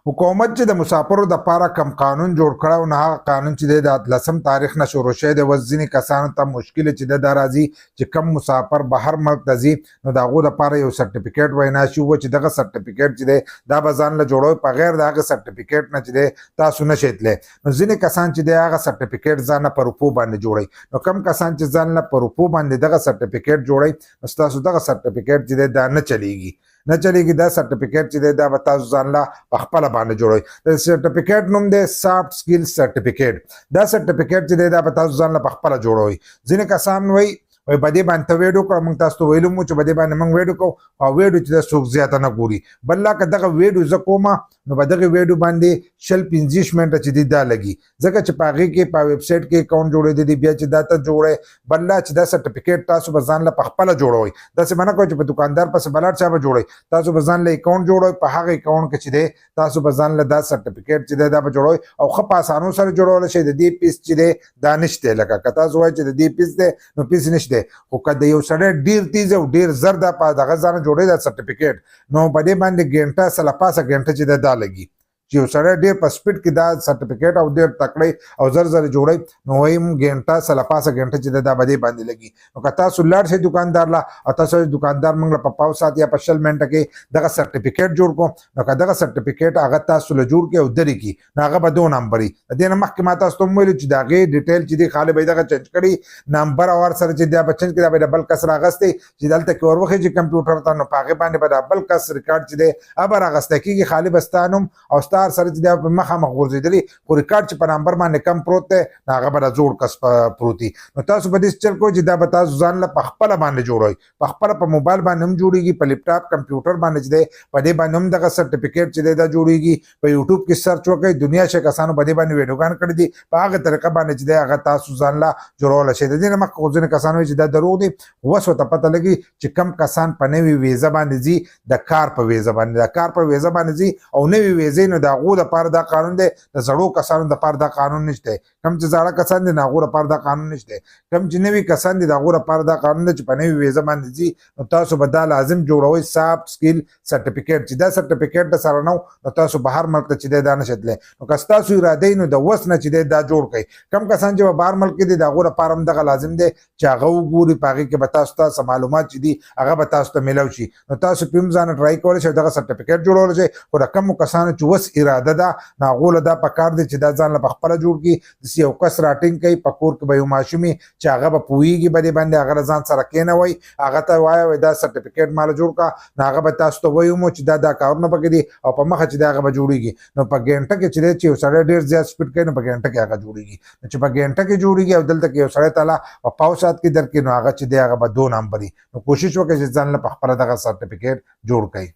حکومت چې د مسافرو د پاره کم قانون جوړ کړو نه هغه قانون چې د 10 تاریخ نه شروع شوی د وزنی کسانو ته مشکل چې د راځي چې کم مسافر بهر ملک ته ځي نو د هغو دپاره یو سرټیفیکیټ وینا شي و چې دغه سرټیفیکیټ چې دی دا به ځان له جوړوي په غیر د هغه سرټیفیکیټ نه چې دی تاسو نشئ تللی نو ځینې کسان چې دی هغه سرټیفیکیټ ځان نه په روپو باندې جوړوي نو کم کسان چې ځان نه په روپو باندې دغه سرټیفیکیټ جوړوي نو ستاسو دغه سرټیفیکیټ چې دی دا نه چلیږي دا سرټیفیکیټ چې دی دا به تاسو ځان له په خپله باندې جوړوئ د سرټیفیکیټ نوم دی سافټ سکل سرټیفیکیټ دا سرټیفیکیټ چې دی دا به تاسو ځان له په خپله جوړوئ ځینې کسان وایي په دې باندې ته ویډیو کړه موږ تاسو ته ویلو مو چې په دې باندې موږ ویډیو کوو او ویډیو چې دا څوک زیاته نه ګوري بل لا که دغه ویډیو زه کومه نو په دغه ویډیو باندې 25 منټه چې دی دا لګي ځکه چې په هغې کې په ویب سایټ کې اکاونټ جوړېدی دی بیا چې دا ته جوړی بل لا چې دا سرټیفیکیټ تاسو به ځان له په خپله جوړوئ داسې به نه کوئ چې په دوکاندار پسې بلاړ چا به جوړوئ تاسو به ځان له اکاونټ جوړوئ په هغه اکاونټ کې چې دی تاسو به ځان له دا سرټیفیکیټ چې دی دا به جوړوئ او ښه په اسانو سره جوړولی شئ د دې پیس چې دی دا نشته لکه که تاسو وایئ چې د دې پیس دی نو پیس نشته خو که د یو سړی ډېر تیز او ډېر زر دا په دغه ځانه جوړوي دا سرټیفیکیټ نو په دې باندې ګنټه سله پاسه ګنټه چې دی دا لګي چې یو سړی ډېر په سپیډ کې دا سرټیفیکیټ او ډېر تکړی او زر زر جوړوي نو وایم ګنټه سله پاسه ګنټه چې دا به دې باندې لګي نو که تاسو لاړ شئ دوکاندار له او تاسو دوکاندار موږ له په 5 ساعت یا په 20 منټه کې دغه سرټیفیکیټ جوړ کړو نو که دغه سرټیفیکیټ هغه تاسو له جوړ کړي او درې کړي نو هغه به 2 نمبري د دې نه مخکې ما تاسو ته هم ویلو چې د هغې ډیټیل چې دی خالي به یې دغه چینج کړي نمبر او هر سره چې دا به چینج کړي دا به د بل کس راغستی چې دلته کې ور وخېږي کمپیوټر ته نو په هغې باندې به د بل کس ریکارډ چې دی هغه به راغستی کېږي خالي به ستا نوم او ستا هر سره چې دی مخامخ غورځېدلي خو ریکارډ چې په نمبر باندې کم پروت دی نو هغه به د زوړ کس پروت وي نو تاسو به داسې چل کوئ چې دا به تاسو ځان له په خپله باندې جوړوئ په خپله په موبایل باندې هم جوړېږي په لیپټاپ کمپیوټر باندې چې دی په دې باندې هم دغه سرټیفیکیټ چې دی دا جوړېږي په یوټیوب کې سرچ وکړئ دنیا شي کسانو په دې باندې ویډیوګان کړي دي په هغه طریقه باندې چې دی هغه تاسو ځان له جوړولی شئ د دې نه مخکې خو ځینې کسان وایي چې دا دروغ دی اوس ورته پته لګي چې کم کسان په نوې ویزه باندې ځي د کار په ویزه باندې د کار په ویزه باندې ځي او نوې ویزې نو د هغو دپاره دا قانون دی د زړو کسانو دپاره دا قانون نشته کم چې زاړه کسان دي د هغو دپاره دا قانون نشته کم چې نوي کسان دي د هغو دپاره دا قانون دی چې په نوې ویزه باندې ځي نو تاسو به دا لازم جوړوئ سافټ سکل سرټیفیکیټ چې دا سرټیفیکیټ د سره نه نو تاسو بهر ملک ته چې دی دا نشئ تللی نو که ستاسو اراده نو د وس نه چې دی دا جوړ کړئ کم کسان چې په بهر ملک کې دي د هغو دپاره هم دغه لازم دی چې هغه وګوري په هغې کې به تاسو ته څه معلومات چې دي هغه به تاسو ته میلاو شي نو تاسو پې هم ځانه ټرای کولی شئ دغه سرټیفیکیټ جوړولی شئ خو د کمو کسانو چې وس اراده ده نو هغو له دا پکار دی چې دا ځان له په خپله جوړ کړي داسې یو کس راټینګ کوي په کور کې به یو ماشوم چې هغه به پوهېږي په دې باندې هغه له ځان سره کېنوئ هغه ته وایه دا سرټیفیکیټ ماله جوړ کړه نو هغه به تاسو ته وایي مو چې دا کارونه پکې دي او په مخه چې دی هغه به جوړېږي نو په ګنټه کې چې دی چې یو سړی ډېر زیات سپیډ کوي نو په ګنټه کې هغه جوړېږي نو چې په ګنټه کې جوړېږي او دلته کې یو سړی تاله په 5 ساعت کې درکړي نو هغه چې دی هغه به 2 نمبري نو کوشش وکړئ چې ځان له په خپله دغه سرټیفیکیټ جوړ کړئ